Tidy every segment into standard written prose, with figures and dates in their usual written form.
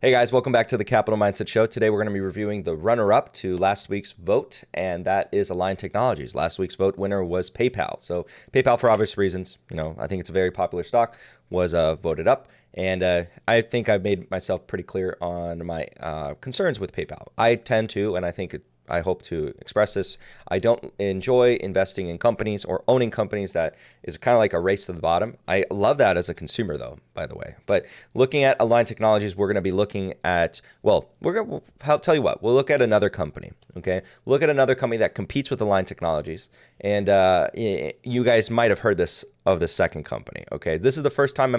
Hey guys, welcome back to the Capital Mindset Show. Today we're going to be reviewing the runner-up to last week's vote, and that is Align Technologies. Last week's vote winner was PayPal. So PayPal, for obvious reasons, I think it's a very popular stock, was voted up. And I think I've made myself pretty clear on my concerns with PayPal. I tend to, and I hope to express this, I don't enjoy investing in companies or owning companies that is kind of like a race to the bottom. I love that as a consumer though, by the way. But looking at Align Technologies, we're going to be looking at, I'll tell you what, we'll look at another company, okay? We'll look at another company that competes with Align Technologies. And you guys might have heard this of the second company, okay? This is the first time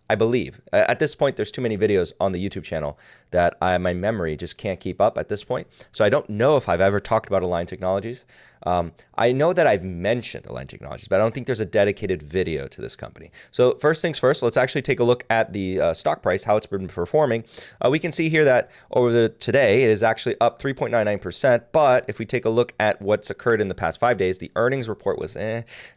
I believe, at this point, there's too many videos on the YouTube channel that my memory just can't keep up at this point. So I don't know if I've ever talked about Align Technologies. I know that I've mentioned Align Technologies, but I don't think there's a dedicated video to this company. So first things first, let's actually take a look at the stock price, how it's been performing. We can see here that today, it is actually up 3.99%. But if we take a look at what's occurred in the past 5 days, the earnings report was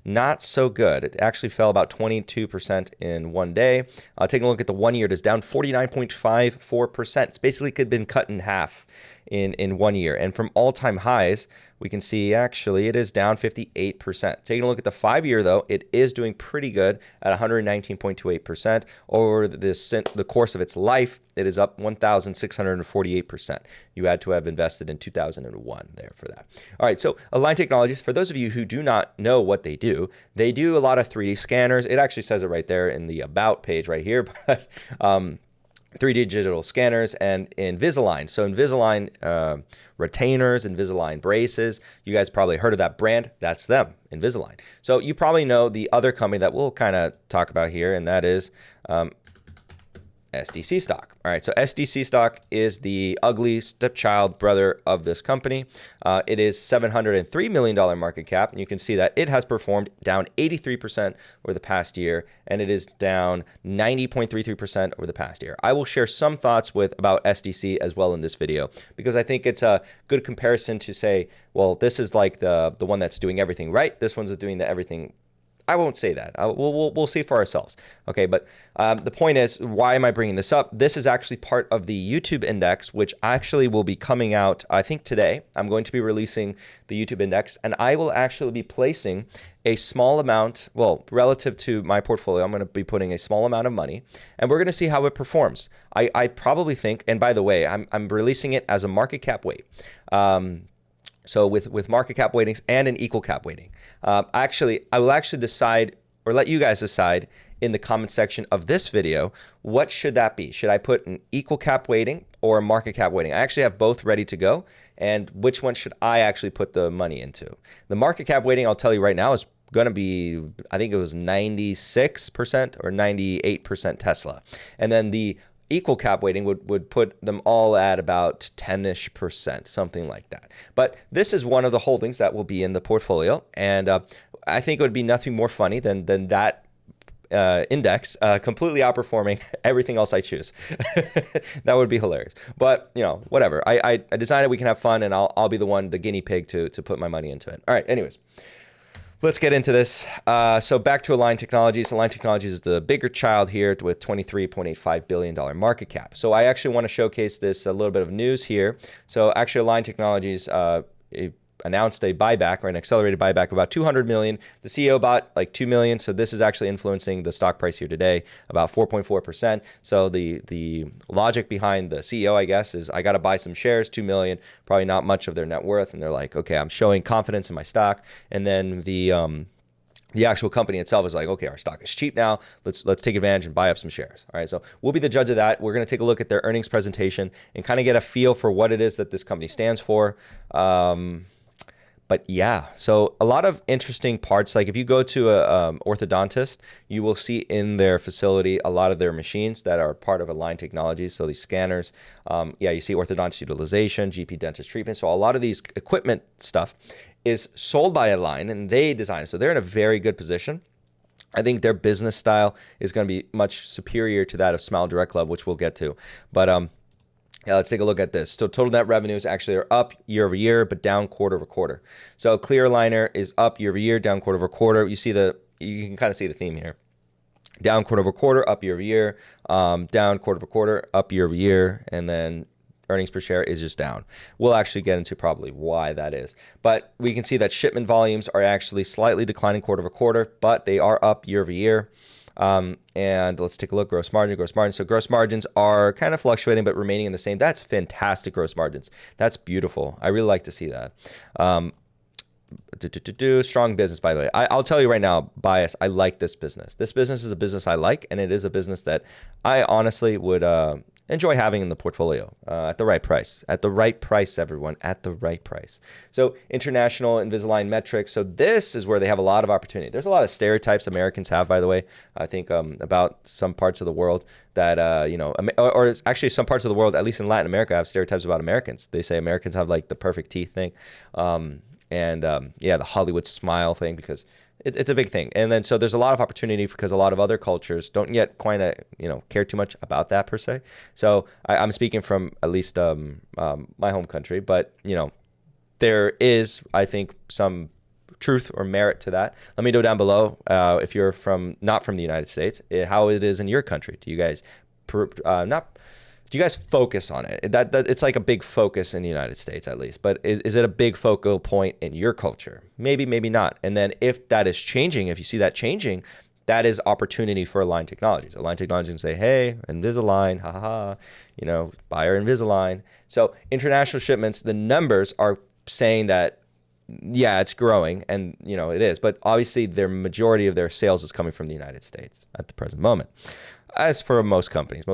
not so good. It actually fell about 22% in one day. Taking a look at the 1 year, it is down 49.54%. It's basically been cut in half in 1 year. And from all-time highs, we can see actually it is down 58%. Taking a look at the 5 year though, it is doing pretty good at 119.28%. Over the course of its life, it is up 1,648%. You had to have invested in 2001 there for that. All right, so Align Technologies, for those of you who do not know what they do a lot of 3D scanners. It actually says it right there in the About page right here, but 3D digital scanners and Invisalign. So Invisalign retainers, Invisalign braces. You guys probably heard of that brand. That's them, Invisalign. So you probably know the other company that we'll kind of talk about here, and that is SDC stock. All right, so SDC stock is the ugly stepchild brother of this company. It is $703 million market cap, and you can see that it has performed down 83% over the past year, and it is down 90.33% over the past year. I will share some thoughts about SDC as well in this video, because I think it's a good comparison to say, well, this is like the one that's doing everything right. This one's doing everything. I won't say that. We'll see for ourselves. Okay, but the point is, why am I bringing this up? This is actually part of the YouTube index, which actually will be coming out, I think today. I'm going to be releasing the YouTube index, and I will actually be placing a small amount, relative to my portfolio, I'm going to be putting a small amount of money, and we're going to see how it performs. I probably think, and by the way, I'm releasing it as a market cap weight. So with market cap weightings and an equal cap weighting. I will actually decide, or let you guys decide in the comment section of this video, what should that be? Should I put an equal cap weighting or a market cap weighting? I actually have both ready to go. And which one should I actually put the money into? The market cap weighting, I'll tell you right now, is going to be, I think it was 96% or 98% Tesla. And then the equal cap weighting would put them all at about 10-ish%, something like that. But this is one of the holdings that will be in the portfolio, and I think it would be nothing more funny than that index completely outperforming everything else I choose. That would be hilarious. But whatever. I decided we can have fun, and I'll be the guinea pig to put my money into it. All right. Anyways. Let's get into this. So back to Align Technologies. Align Technologies is the bigger child here with $23.85 billion market cap. So I actually want to showcase this, a little bit of news here. So actually Align Technologies announced a buyback, or an accelerated buyback of about 200 million. The CEO bought like 2 million. So this is actually influencing the stock price here today, about 4.4%. So the logic behind the CEO, I guess, is I got to buy some shares, 2 million, probably not much of their net worth. And they're like, okay, I'm showing confidence in my stock. And then the actual company itself is like, okay, our stock is cheap now. Let's take advantage and buy up some shares. All right, so we'll be the judge of that. We're going to take a look at their earnings presentation and kind of get a feel for what it is that this company stands for. But yeah, so a lot of interesting parts. Like if you go to a orthodontist, you will see in their facility a lot of their machines that are part of Align Technologies. So these scanners, you see orthodontist utilization, GP dentist treatment. So a lot of these equipment stuff is sold by Align, and they design it. So they're in a very good position. I think their business style is going to be much superior to that of SmileDirectClub, which we'll get to. But yeah, let's take a look at this. So total net revenues actually are up year over year, but down quarter over quarter. So clear aligner is up year over year, down quarter over quarter. You can kind of see the theme here. Down quarter over quarter, up year over year, down quarter over quarter, up year over year, and then earnings per share is just down. We'll actually get into probably why that is. But we can see that shipment volumes are actually slightly declining quarter over quarter, but they are up year over year. And let's take a look, gross margin. So gross margins are kind of fluctuating, but remaining in the same. That's fantastic gross margins. That's beautiful. I really like to see that. Strong business, by the way. I'll tell you right now, bias, I like this business. This business is a business I like, and it is a business that I honestly would enjoy having in the portfolio at the right price. At the right price, everyone, at the right price. So international Invisalign metrics. So this is where they have a lot of opportunity. There's a lot of stereotypes Americans have, by the way, I think about some parts of the world that, or actually some parts of the world, at least in Latin America, have stereotypes about Americans. They say Americans have like the perfect teeth thing. The Hollywood smile thing, because it's a big thing. And then so there's a lot of opportunity because a lot of other cultures don't yet quite care too much about that per se. So I'm speaking from at least my home country, but there is, I think, some truth or merit to that. Let me know down below if you're not from the United States, how it is in your country. Do you guys do you guys focus on it? That it's like a big focus in the United States, at least. But is it a big focal point in your culture? Maybe, maybe not. And then if that is changing, if you see that changing, that is opportunity for Align Technologies. Align Technologies can say, hey, Invisalign, buy our Invisalign. So international shipments, the numbers are saying that, yeah, it's growing, and it is. But obviously, their majority of their sales is coming from the United States at the present moment. As for most companies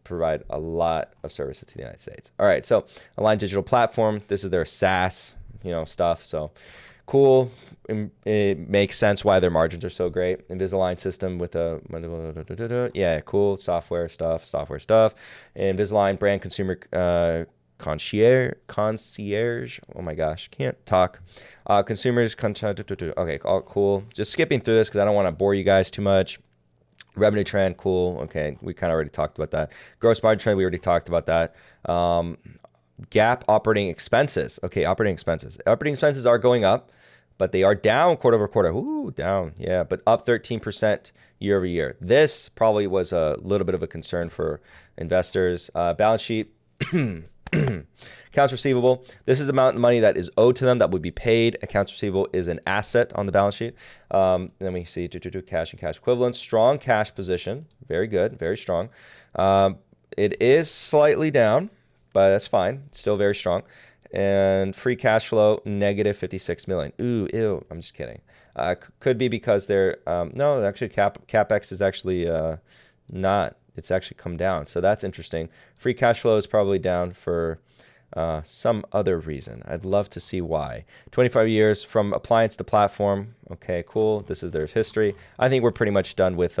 provide a lot of services to the United States. All right, so Align Digital Platform, this is their SaaS, stuff. So cool. It makes sense why their margins are so great. Invisalign system with cool. Software stuff. Invisalign brand consumer concierge. Oh my gosh, can't talk. Consumers. Okay, all cool. Just skipping through this because I don't want to bore you guys too much. Revenue trend, cool. Okay, we kind of already talked about that. Gross margin trend, we already talked about that. GAAP operating expenses. Okay, operating expenses. Operating expenses are going up, but they are down quarter over quarter. Ooh, down, yeah, but up 13% year over year. This probably was a little bit of a concern for investors. Balance sheet. Accounts receivable. This is the amount of money that is owed to them that would be paid. Accounts receivable is an asset on the balance sheet. Then we see cash and cash equivalents. Strong cash position. Very good. Very strong. It is slightly down, but that's fine. It's still very strong. And free cash flow, negative 56 million. Ooh, ew. I'm just kidding. Could be because they're, no, actually CapEx is actually not. It's actually come down. So that's interesting. Free cash flow is probably down for some other reason. I'd love to see why. 25 years from appliance to platform. Okay, cool. This is their history. I think we're pretty much done with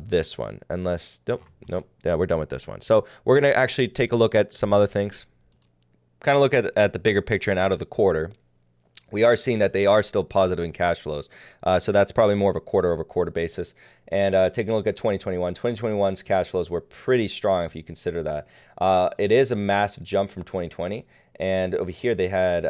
this one. Unless, nope. Yeah, we're done with this one. So we're going to actually take a look at some other things. Kind of look at the bigger picture and out of the quarter. We are seeing that they are still positive in cash flows. So that's probably more of a quarter over quarter basis. And taking a look at 2021, 2021's cash flows were pretty strong if you consider that. It is a massive jump from 2020. And over here they had,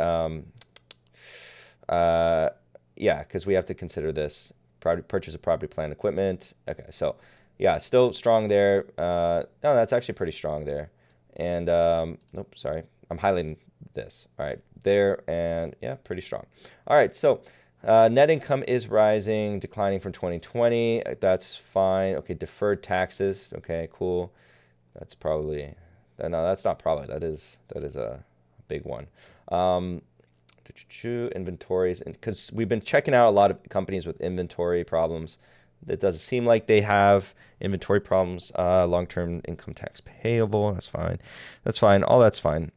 because we have to consider this, purchase of property, plant, equipment. Okay, so yeah, still strong there. No, that's actually pretty strong there. And, nope, sorry, I'm highlighting this. All right, there, and yeah, pretty strong. All right, so net income is rising, declining from 2020. That's fine. Okay, deferred taxes. Okay, cool. That's probably, no, that's not probably. That is a big one. Inventories, because we've been checking out a lot of companies with inventory problems. It doesn't seem like they have inventory problems. Long-term income tax payable. That's fine. That's fine. All that's fine.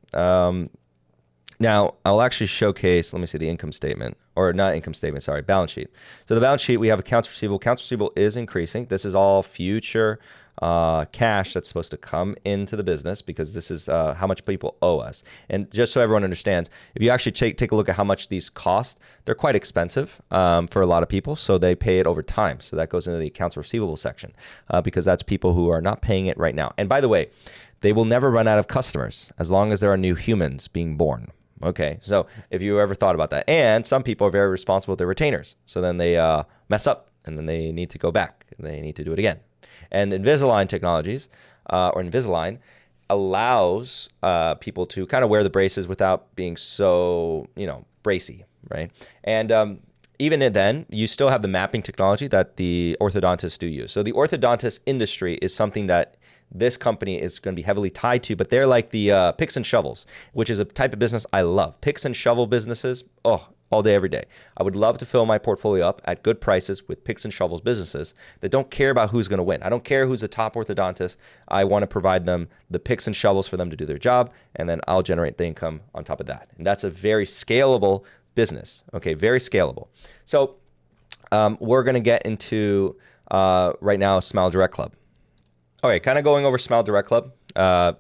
Now, I'll actually showcase, let me see the income statement, or not income statement, sorry, balance sheet. So the balance sheet, we have accounts receivable. Accounts receivable is increasing. This is all future cash that's supposed to come into the business because this is how much people owe us. And just so everyone understands, if you actually take a look at how much these cost, they're quite expensive for a lot of people, so they pay it over time. So that goes into the accounts receivable section because that's people who are not paying it right now. And by the way, they will never run out of customers as long as there are new humans being born. Okay, so if you ever thought about that. And some people are very responsible with their retainers. So then they mess up and then they need to go back, and they need to do it again. And Invisalign Technologies, or Invisalign, allows people to kind of wear the braces without being so, bracy, right? And even then, you still have the mapping technology that the orthodontists do use. So the orthodontist industry is something that this company is going to be heavily tied to, but they're like the picks and shovels, which is a type of business I love. Picks and shovel businesses, all day, every day. I would love to fill my portfolio up at good prices with picks and shovels businesses that don't care about who's going to win. I don't care who's the top orthodontist. I want to provide them the picks and shovels for them to do their job, and then I'll generate the income on top of that. And that's a very scalable business, okay, very scalable. So we're going to get into right now SmileDirectClub. All right, kind of going over SmileDirectClub.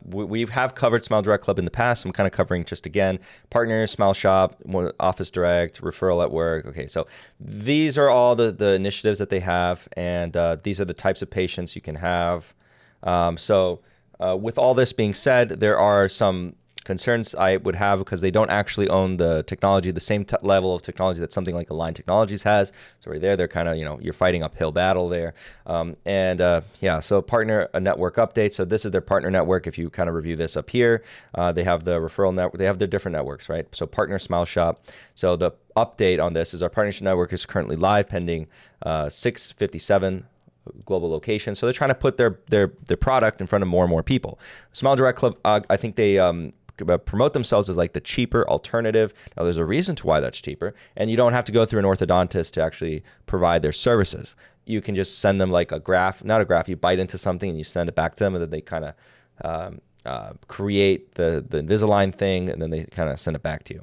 We have covered SmileDirectClub in the past. I'm kind of covering just again, partners, Smile Shop, Office Direct, Referral at Work. Okay, so these are all the initiatives that they have, and these are the types of patients you can have. With all this being said, there are some concerns I would have because they don't actually own the technology, the same level of technology that something like Align Technologies has. So right there, they're kind of, you're fighting uphill battle there. So partner network update. So this is their partner network. If you kind of review this up here, they have the referral network. They have their different networks, right? So partner Smile Shop. So the update on this is our partnership network is currently live pending 657 global locations. So they're trying to put their product in front of more and more people. SmileDirectClub, I think they promote themselves as like the cheaper alternative. Now there's a reason to why that's cheaper, and you don't have to go through an orthodontist to actually provide their services. You can just send them like not a graph, you bite into something and you send it back to them, and then they kind of create the Invisalign thing, and then they kind of send it back to you.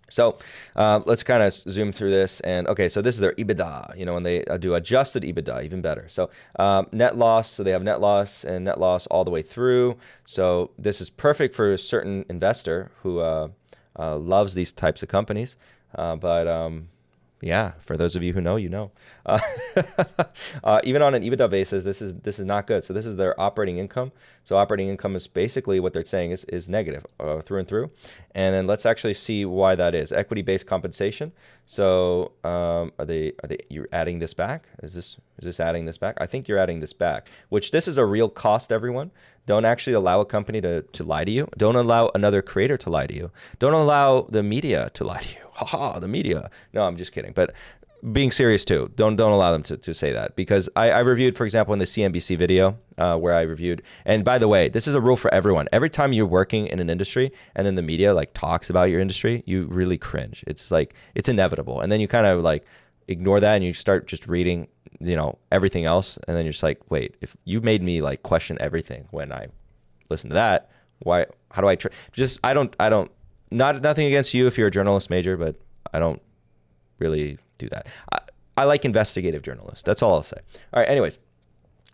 So let's kind of zoom through this. And okay, so this is their EBITDA, and they do adjusted EBITDA, even better. So net loss, so they have net loss and net loss all the way through. So this is perfect for a certain investor who loves these types of companies. Yeah, for those of you who know, even on an EBITDA basis, this is not good. So this is their operating income. So operating income is basically what they're saying is negative through and through. And then let's actually see why that is. Equity-based compensation. So you're adding this back? Is this adding this back? I think you're adding this back, which this is a real cost, everyone. Don't actually allow a company to lie to you. Don't allow another creator to lie to you. Don't allow the media to lie to you. Haha, the media. No, I'm just kidding. But being serious too, don't allow them to say that, because I reviewed, for example, in the CNBC video where I reviewed, and by the way, this is a rule for everyone. Every time you're working in an industry and then the media like talks about your industry, you really cringe. It's like, it's inevitable. And then you kind of like ignore that and you start just reading, everything else. And then you're just like, wait, if you made me like question everything when I listen to that, how do I nothing against you if you're a journalist major, but I don't really do that. I like investigative journalists. That's all I'll say. All right. Anyways,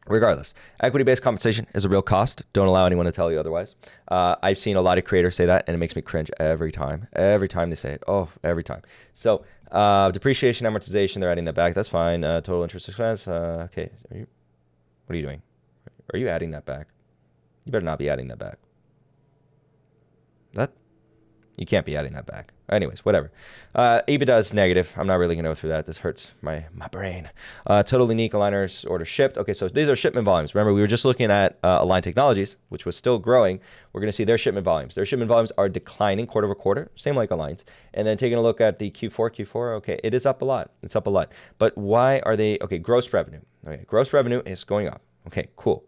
regardless, equity-based compensation is a real cost. Don't allow anyone to tell you otherwise. I've seen a lot of creators say that, and it makes me cringe every time. Every time they say it. Oh, every time. So depreciation, amortization, they're adding that back. That's fine. Total interest expense. Okay. What are you doing? Are you adding that back? You better not be adding that back. You can't be adding that back. Anyways, whatever. EBITDA is negative. I'm not really going to go through that. This hurts my brain. Total unique aligners order shipped. Okay, so these are shipment volumes. Remember, we were just looking at Align Technologies, which was still growing. We're going to see their shipment volumes. Their shipment volumes are declining quarter over quarter, same like Align's. And then taking a look at the Q4, okay, it is up a lot. It's up a lot. But why are they, okay, gross revenue. Okay, gross revenue is going up. Okay, cool.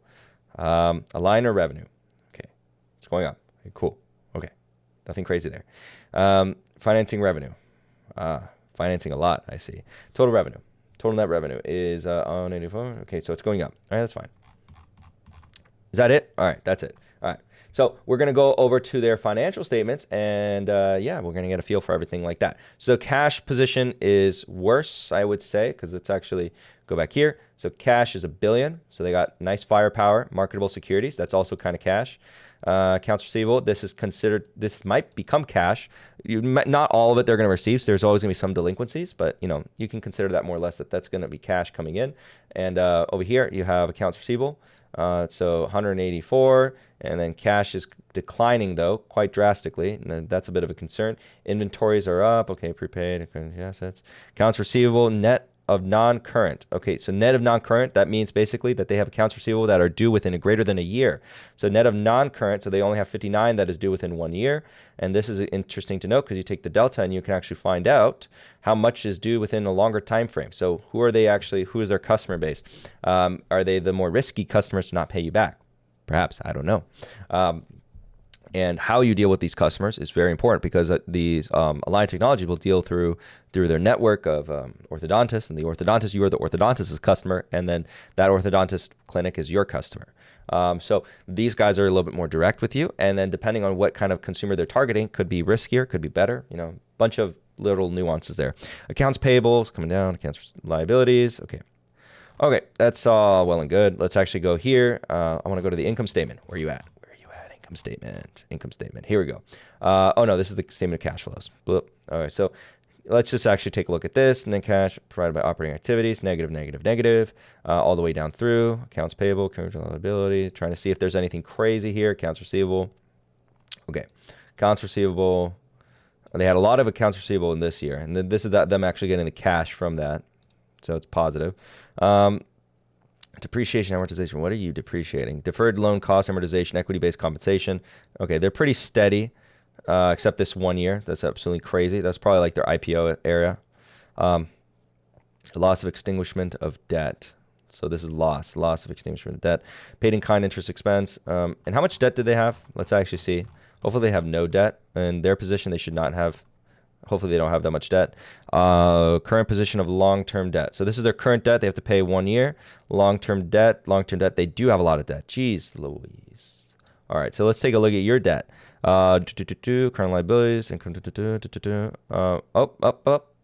Aligner revenue. Okay, it's going up. Okay, cool. Okay. Nothing crazy there. Financing revenue. Financing a lot, I see. Total revenue. Total net revenue is on 84. Okay, so it's going up. All right, that's fine. Is that it? All right, that's it. All right. So we're going to go over to their financial statements, and we're going to get a feel for everything like that. So cash position is worse, I would say, because it's actually, go back here. So cash is $1 billion. So they got nice firepower, marketable securities. That's also kind of cash. Accounts receivable, this might become cash. Not all of it they're going to receive, so there's always going to be some delinquencies, but you can consider that more or less that's going to be cash coming in. And over here you have accounts receivable, so 184, and then cash is declining though quite drastically, and that's a bit of a concern. Inventories are up, okay, prepaid assets. Accounts receivable net of non-current. Okay, so net of non-current, that means basically that they have accounts receivable that are due within a greater than a year. So net of non-current, so they only have 59 that is due within 1 year. And this is interesting to note because you take the delta and you can actually find out how much is due within a longer time frame. So who are they actually, who is their customer base? Are they the more risky customers to not pay you back? Perhaps, I don't know. And how you deal with these customers is very important because these Align Technology will deal through their network of orthodontists, and the orthodontist, you are the orthodontist's customer, and then that orthodontist clinic is your customer. So these guys are a little bit more direct with you, and then depending on what kind of consumer they're targeting, could be riskier, could be better, you know, bunch of little nuances there. Accounts payables coming down, accounts liabilities, okay. Okay, that's all well and good. Let's actually go here. I want to go to the income statement. Where are you at? Income statement. Here we go. Oh no, this is the statement of cash flows. Bloop. All right, so let's just actually take a look at this. Net cash provided by operating activities, negative, negative, negative, all the way down through. Accounts payable, current liability. Trying to see if there's anything crazy here. Accounts receivable. Okay, accounts receivable. They had a lot of accounts receivable in this year, and then this is them actually getting the cash from that, so it's positive. Depreciation, amortization. What are you depreciating? Deferred loan cost amortization, equity-based compensation. Okay, they're pretty steady, except this 1 year. That's absolutely crazy. That's probably like their IPO area. Loss of extinguishment of debt. So this is loss of extinguishment of debt. Paid in kind interest expense. And how much debt did they have? Let's actually see. Hopefully they have no debt. In their position, they should not have. Hopefully they don't have that much debt. Current position of long-term debt. So this is their current debt. They have to pay 1 year. Long-term debt. They do have a lot of debt. Jeez Louise. All right, so let's take a look at your debt. Current liabilities. Income.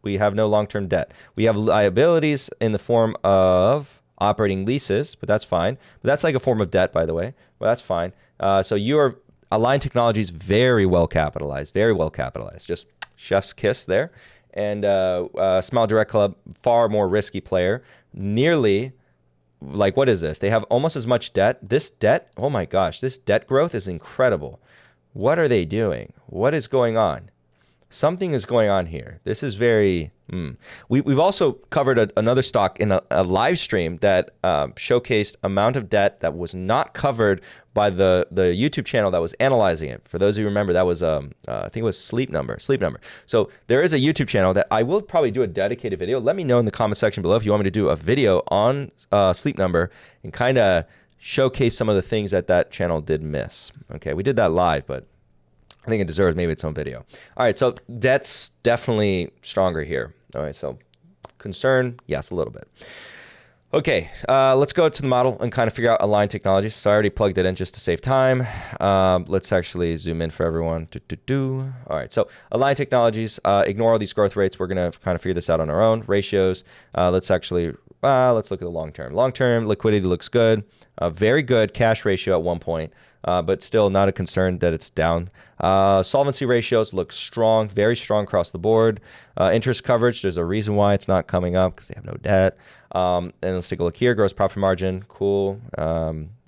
We have no long-term debt. We have liabilities in the form of operating leases, but that's fine. But that's like a form of debt, by the way. But that's fine. So you are Align Technologies very well capitalized. Very well capitalized. Just chef's kiss there. And SmileDirectClub, far more risky player. Nearly, like, what is this? They have almost as much debt. This debt, oh my gosh, this debt growth is incredible. What are they doing? What is going on? Something is going on here. This is very... We've also covered another stock in a live stream that showcased amount of debt that was not covered by the YouTube channel that was analyzing it. For those of you who remember, that was, I think it was Sleep Number. So there is a YouTube channel that I will probably do a dedicated video. Let me know in the comment section below if you want me to do a video on Sleep Number and kind of showcase some of the things that channel did miss. Okay, we did that live, but I think it deserves maybe its own video. All right, so debt's definitely stronger here. All right, so concern, yes, a little bit. Okay, let's go to the model and kind of figure out Align Technologies. So I already plugged it in just to save time. Let's actually zoom in for everyone. All right, so Align Technologies, ignore all these growth rates. We're going to kind of figure this out on our own. Ratios, let's look at the long term. Long-term liquidity looks good. Very good cash ratio at 1 point. But still not a concern that it's down. Solvency ratios look strong, very strong across the board. Interest coverage, there's a reason why it's not coming up because they have no debt. And let's take a look here. Gross profit margin, cool.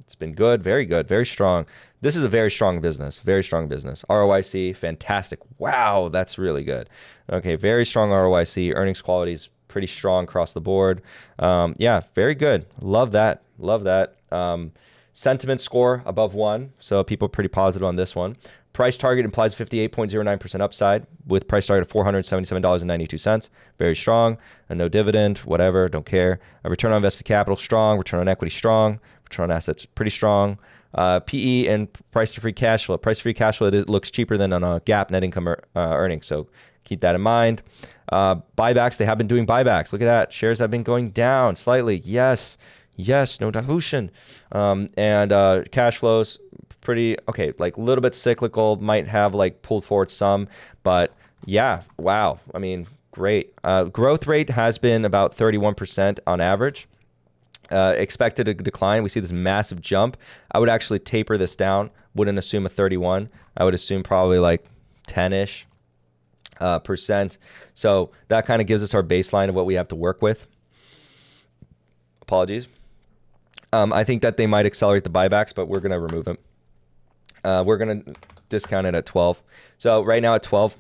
It's been good, very strong. This is a very strong business, ROIC, fantastic. Wow, that's really good. Okay, very strong ROIC. Earnings quality is pretty strong across the board. Yeah, very good. Love that. Sentiment score above 1, so people are pretty positive on this one. Price target implies 58.09% upside with price target of $477.92. Very strong. And no dividend, whatever, don't care. A return on invested capital strong. Return on equity strong. Return on assets pretty strong. PE and price to free cash flow. Price to free cash flow, it looks cheaper than on a GAAP net income earnings, so keep that in mind. Buybacks, they have been doing buybacks. Look at that. Shares have been going down slightly. Yes, no dilution. And cash flows, pretty, okay, like a little bit cyclical, might have like pulled forward some, but yeah, wow. I mean, great. Growth rate has been about 31% on average. Expected to decline. We see this massive jump. I would actually taper this down. Wouldn't assume a 31. I would assume probably like 10-ish percent. So that kind of gives us our baseline of what we have to work with. Apologies. I think that they might accelerate the buybacks, but we're going to remove them. We're going to discount it at 12. So right now at 12,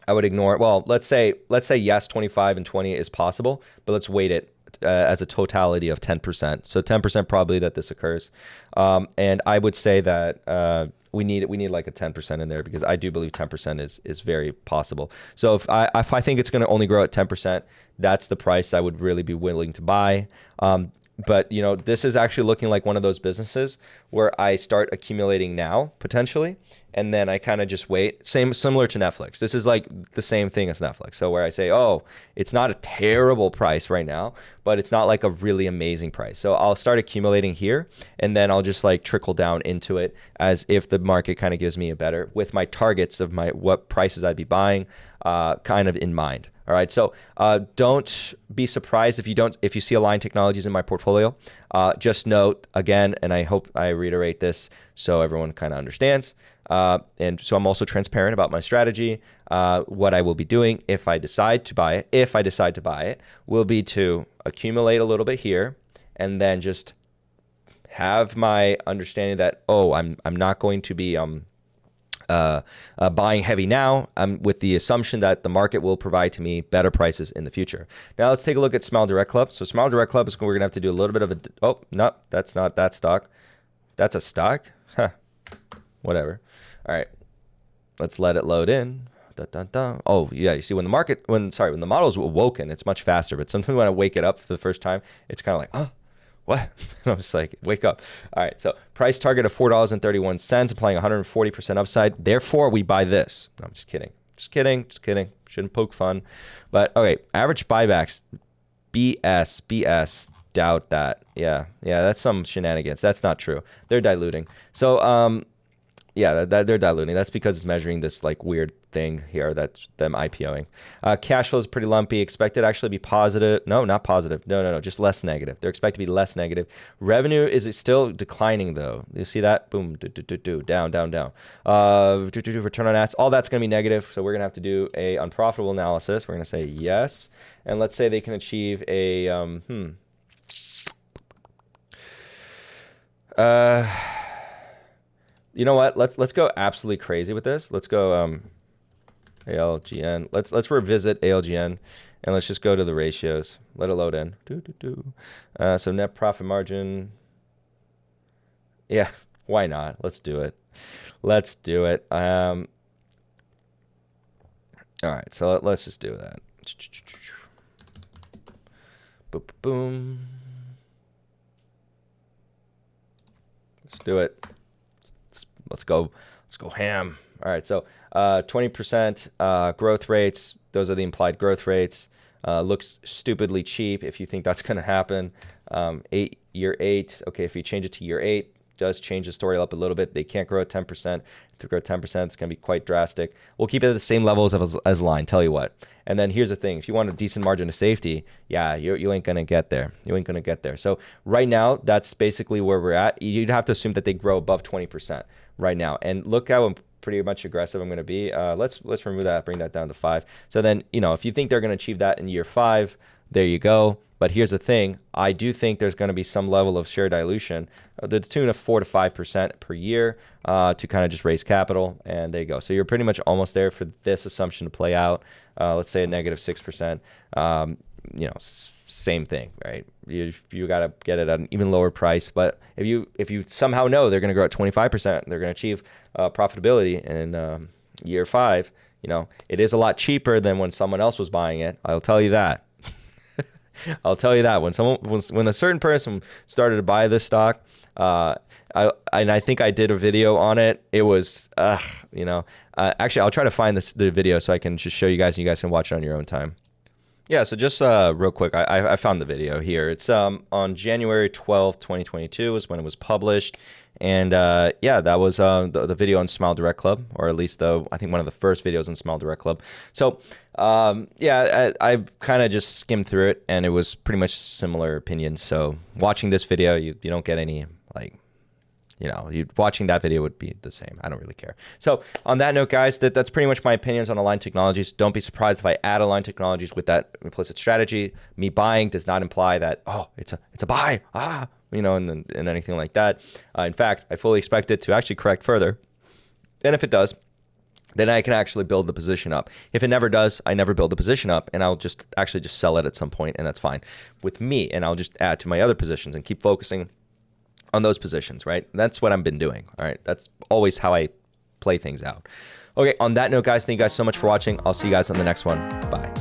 I would ignore, well, let's say yes, 25 and 20 is possible, but let's weight it as a totality of 10%. So 10% probably that this occurs. And I would say that we need like a 10% in there, because I do believe 10% is very possible. So if I think it's going to only grow at 10%, that's the price I would really be willing to buy. But you know, this is actually looking like one of those businesses where I start accumulating now potentially, and then I kind of just wait. Similar to Netflix. This is like the same thing as Netflix. So where I say, oh, it's not a terrible price right now, but it's not like a really amazing price. So I'll start accumulating here, and then I'll just like trickle down into it as if the market kind of gives me a better, with my targets of what prices I'd be buying kind of in mind. All right, so don't be surprised if you see Align Technologies in my portfolio. Just note again, and I hope I reiterate this so everyone kind of understands. And so I'm also transparent about my strategy. What I will be doing if I decide to buy it, will be to accumulate a little bit here, and then just have my understanding that, oh, I'm not going to be buying heavy now, with the assumption that the market will provide to me better prices in the future. Now let's take a look at SmileDirectClub. So SmileDirectClub is, we're gonna have to do a little bit of a, oh, no, that's not that stock. That's a stock? Huh. Whatever. All right, let's let it load in. Dun, dun, dun. Oh yeah, you see when the model's awoken, it's much faster, but sometimes when I wake it up for the first time, it's kind of like, oh, what? I'm just like, wake up. All right, so price target of $4.31, applying 140% upside. Therefore, we buy this. No, I'm just kidding. Just kidding. Shouldn't poke fun. But okay, average buybacks, BS. Doubt that. Yeah, that's some shenanigans. That's not true. They're diluting. So, yeah, they're diluting. That's because it's measuring this like weird thing here that's them IPOing. Cash flow is pretty lumpy. Expected to actually be positive. No, not positive. No, just less negative. They're expected to be less negative. Revenue is still declining though. You see that? Boom, down. Return on assets. All that's going to be negative. So we're going to have to do a unprofitable analysis. We're going to say yes, and let's say they can achieve a you know what? Let's go absolutely crazy with this. Let's go ALGN. Let's revisit ALGN, and let's just go to the ratios. Let it load in. So net profit margin. Yeah, why not? Let's do it. All right, so let's just do that. Boom. Let's do it. Let's go ham. All right, so 20% growth rates. Those are the implied growth rates. Looks stupidly cheap if you think that's going to happen. Year 8. Okay, if you change it to year 8, does change the story up a little bit. They can't grow at 10%. If they grow at 10%, it's going to be quite drastic. We'll keep it at the same levels as Line, tell you what. And then here's the thing. If you want a decent margin of safety, yeah, you ain't going to get there. So right now, that's basically where we're at. You'd have to assume that they grow above 20% right now. And look how pretty much aggressive I'm going to be. Let's remove that, bring that down to 5. So then, if you think they're going to achieve that in year 5, there you go. But here's the thing. I do think there's going to be some level of share dilution, to the tune of 4 to 5% per year, to kind of just raise capital. And there you go. So you're pretty much almost there for this assumption to play out. Let's say a negative 6%. Same thing, right? You got to get it at an even lower price. But if you somehow know they're going to grow at 25%, they're going to achieve profitability in year 5. It is a lot cheaper than when someone else was buying it. I'll tell you that. When a certain person started to buy this stock, I think I did a video on it. It was, actually, I'll try to find the video so I can just show you guys, and you guys can watch it on your own time. Yeah, so just real quick, I found the video here. It's on January 12th, 2022 is when it was published. And yeah, that was the video on SmileDirectClub, or at least I think one of the first videos on SmileDirectClub. So yeah, I kind of just skimmed through it, and it was pretty much similar opinions. So watching this video, you don't get any, like, watching that video would be the same. I don't really care. So on that note, guys, that's pretty much my opinions on Align Technologies. Don't be surprised if I add Align Technologies with that implicit strategy. Me buying does not imply that, oh, it's a buy, and anything like that. In fact, I fully expect it to actually correct further. And if it does, then I can actually build the position up. If it never does, I never build the position up, and I'll just actually just sell it at some point, and that's fine with me. And I'll just add to my other positions and keep focusing on those positions, right? That's what I've been doing, all right? That's always how I play things out. Okay, on that note, guys, thank you guys so much for watching. I'll see you guys on the next one. Bye.